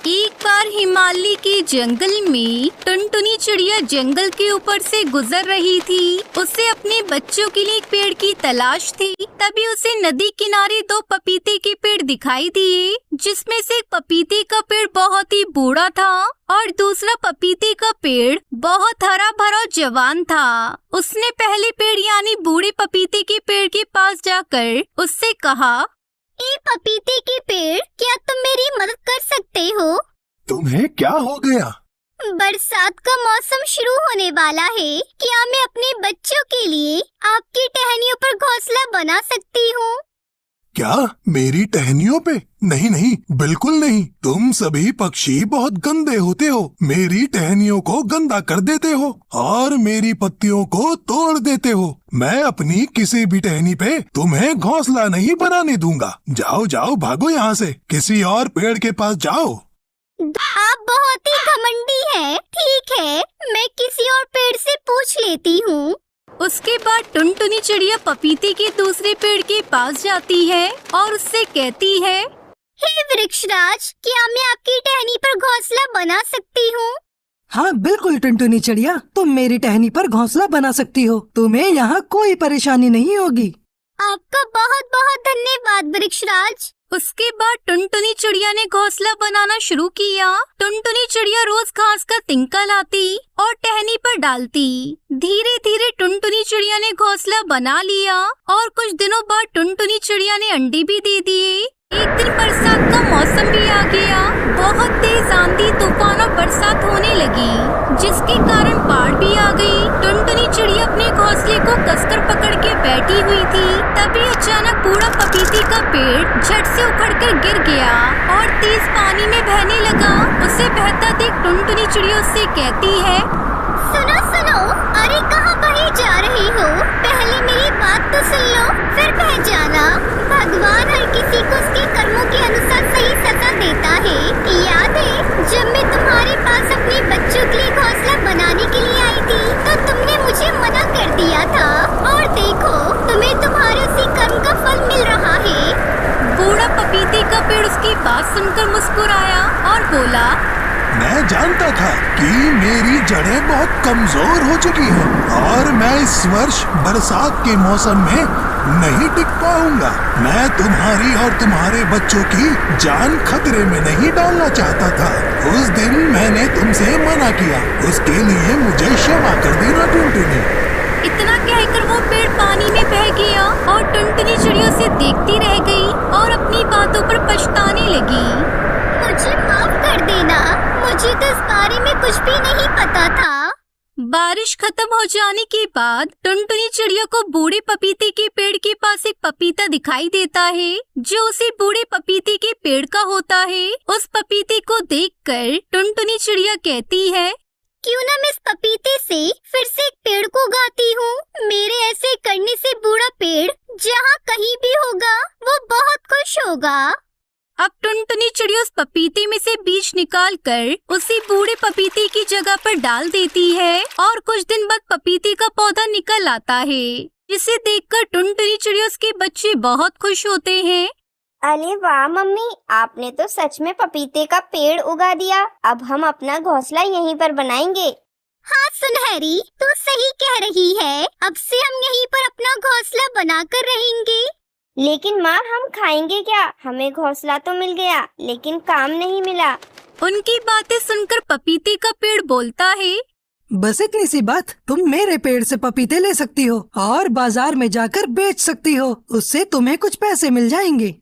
एक बार हिमालय के जंगल में टुनटुनी चिड़िया जंगल के ऊपर से गुजर रही थी। उसे अपने बच्चों के लिए एक पेड़ की तलाश थी। तभी उसे नदी किनारे दो पपीते के पेड़ दिखाई दिए, जिसमें से एक पपीते का पेड़ बहुत ही बूढ़ा था और दूसरा पपीते का पेड़ बहुत हरा भरा जवान था। उसने पहले पेड़ यानी बूढ़े पपीते के पेड़ के पास जाकर उससे कहा, ए पपीते के पेड़, क्या तुम मेरी मदद कर सकते हो? तुम्हें क्या हो गया? बरसात का मौसम शुरू होने वाला है। क्या मैं अपने बच्चों के लिए आपकी टहनियों पर घोंसला बना सकती हूँ? क्या मेरी टहनियों पे? नहीं नहीं, बिल्कुल नहीं। तुम सभी पक्षी बहुत गंदे होते हो। मेरी टहनियों को गंदा कर देते हो और मेरी पत्तियों को तोड़ देते हो। मैं अपनी किसी भी टहनी पे तुम्हें घोंसला नहीं बनाने दूंगा। जाओ जाओ, भागो यहाँ से, किसी और पेड़ के पास जाओ। आप बहुत ही घमंडी हैं। ठीक है, मैं किसी और पेड़ से पूछ लेती हूँ। उसके बाद टुनटुनी चिड़िया पपीते के दूसरे पेड़ के पास जाती है और उससे कहती है, हे वृक्षराज, क्या मैं आपकी टहनी पर घोंसला बना सकती हूँ? हाँ बिल्कुल टुनटुनी चिड़िया, तुम मेरी टहनी पर घोंसला बना सकती हो। तुम्हें यहाँ कोई परेशानी नहीं होगी। आपका बहुत बहुत धन्यवाद वृक्षराज। उसके बाद टुनटुनी चिड़िया ने घोंसला बनाना शुरू किया। टुनटुनी चिड़िया रोज घास का तिनका लाती और टहनी पर डालती। धीरे धीरे टुनटुनी चिड़िया ने घोंसला बना लिया और कुछ दिनों बाद टुनटुनी चिड़िया ने अंडे भी दे दिए। एक दिन बरसात का मौसम भी आ गया। बहुत तेज आंधी, तूफान और बरसात होने लगी, जिसके कारण बाढ़ भी आ गई। टुनटुनी चिड़िया अपने घोंसले को कसकर पकड़ के बैठी हुई थी। तभी अचानक बूढ़ा पपीते का पेड़ झट से उखड़कर गिर गया और तेज पानी में बहने लगा। उसे बहता देख टुनटुनी चिड़िया उससे कहती है, सुनो सुनो, अरे कहाँ बहे जा रही हो? पहले मेरी बात तो सुन लो, फिर बह जाना। भगवान हर किसी को उसके कर्मों के अनुसार सही सजा देता है। याद है जब मैं तुम्हारे पास अपने बच्चों के लिए घोंसला बनाने के लिए आई थी, तो तुमने मुझे मना कर दिया था। और देखो, तुम्हें तुम्हारे उसी कर्म का फल मिल रहा है। बूढ़ा पपीते का पेड़ उसकी बात सुनकर मुस्कुराया और बोला, मैं जानता था कि मेरी जड़ें बहुत कमजोर हो चुकी हैं और मैं इस वर्ष बरसात के मौसम में नहीं टिक पाऊंगा। मैं तुम्हारी और तुम्हारे बच्चों की जान खतरे में नहीं डालना चाहता था। उस दिन मैंने तुमसे मना किया, उसके लिए मुझे क्षमा कर देना टुनटुनी। इतना कहकर वो पेड़ पानी में बह गया और टुनटुनी चिड़िया से देखती रह गई और अपनी बातों पर पछताने लगी। मुझे माफ कर देना, मुझे तो इस बारे में कुछ भी नहीं पता था। बारिश खत्म हो जाने के बाद टुनटुनी चिड़िया को बूढ़े पपीते के पेड़ के पास एक पपीता दिखाई देता है, जो उसी बूढ़े पपीते के पेड़ का होता है। उस पपीते को देखकर टुनटुनी चिड़िया कहती है, क्यों ना मैं इस पपीते से फिर से एक पेड़ को उगाती हूँ। मेरे ऐसे करने से बूढ़ा पेड़ जहाँ कहीं भी होगा, वो बहुत खुश होगा। अब टुनटुनी चिड़िया उस पपीते में से बीज निकाल कर उसी बूढ़े पपीते की जगह पर डाल देती है और कुछ दिन बाद पपीते का पौधा निकल आता है, जिसे देखकर टुनटुनी चिड़िया उसके बच्चे बहुत खुश होते हैं। अरे वाह मम्मी, आपने तो सच में पपीते का पेड़ उगा दिया। अब हम अपना घोंसला यहीं पर बनाएंगे। हाँ सुनहरी, तू सही कह रही है। अब से हम यहीं पर अपना घोंसला बनाकर रहेंगे। लेकिन माँ, हम खाएंगे क्या? हमें घोंसला तो मिल गया, लेकिन काम नहीं मिला। उनकी बातें सुनकर पपीते का पेड़ बोलता है, बस इतनी सी बात, तुम मेरे पेड़ से पपीते ले सकती हो और बाजार में जाकर बेच सकती हो। उससे तुम्हें कुछ पैसे मिल जाएंगे।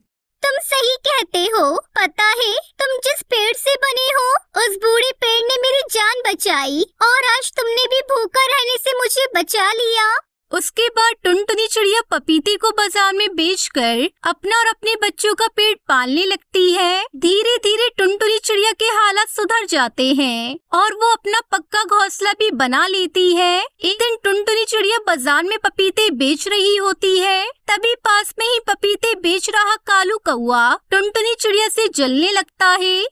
तुम सही कहते हो। पता है, तुम जिस पेड़ से बने हो, उस बूढ़े पेड़ ने मेरी जान बचाई और आज तुमने भी भूखा रहने से मुझे बचा लिया। उसके बाद टुनटुनी चिड़िया पपीते को बाजार में बेचकर अपना और अपने बच्चों का पेट पालने लगती है। धीरे धीरे टुनटुनी चिड़िया के हालात सुधर जाते हैं और वो अपना पक्का घोंसला भी बना लेती है। एक दिन टुनटुनी चिड़िया बाजार में पपीते बेच रही होती है। तभी पास में ही पपीते बेच रहा कालू कौआ टुनटुनी चिड़िया से जलने लगता है।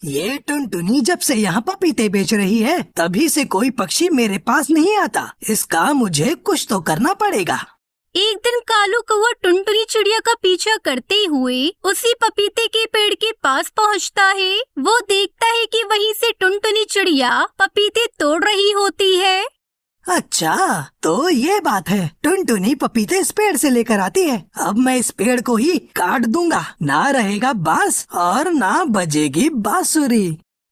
ये टुनटुनी जब से यहाँ पपीते बेच रही है, तभी से कोई पक्षी मेरे पास नहीं आता। इसका मुझे कुछ तो करना पड़ेगा। एक दिन कालू कौवा टुनटुनी चिड़िया का पीछा करते हुए उसी पपीते के पेड़ के पास पहुंचता है। वो देखता है कि वहीं से टुनटुनी चिड़िया पपीते तोड़ रही होती है। अच्छा, तो ये बात है। टुनटुनी पपीते इस पेड़ से लेकर आती है। अब मैं इस पेड़ को ही काट दूंगा। ना रहेगा बांस और ना बजेगी बांसुरी।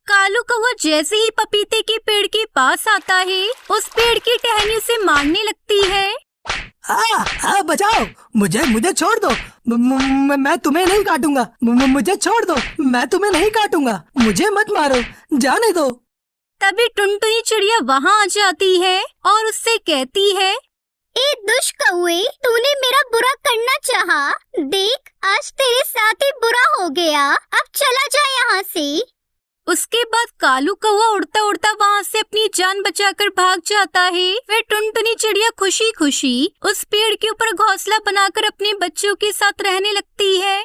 कालू कौवा जैसे ही पपीते के पेड़ के पास आता है, उस पेड़ की टहनी से मारने लगती है। बचाओ, मुझे छोड़ दो। मैं तुम्हें नहीं काटूंगा। मुझे छोड़ दो, मैं तुम्हें नहीं काटूंगा। मुझे मत मारो, जाने दो। तभी टुनटुनी चिड़िया वहाँ आ जाती है और उससे कहती है, ए दुष्ट कौवे, तूने मेरा बुरा करना चाहा। देख, आज तेरे साथ ही बुरा हो गया। अब चला जा यहाँ से। उसके बाद कालू कौवा उड़ता उड़ता वहाँ से अपनी जान बचाकर भाग जाता है। फिर टुनटुनी चिड़िया खुशी खुशी उस पेड़ के ऊपर घोंसला बनाकर अपने बच्चों के साथ रहने लगती है।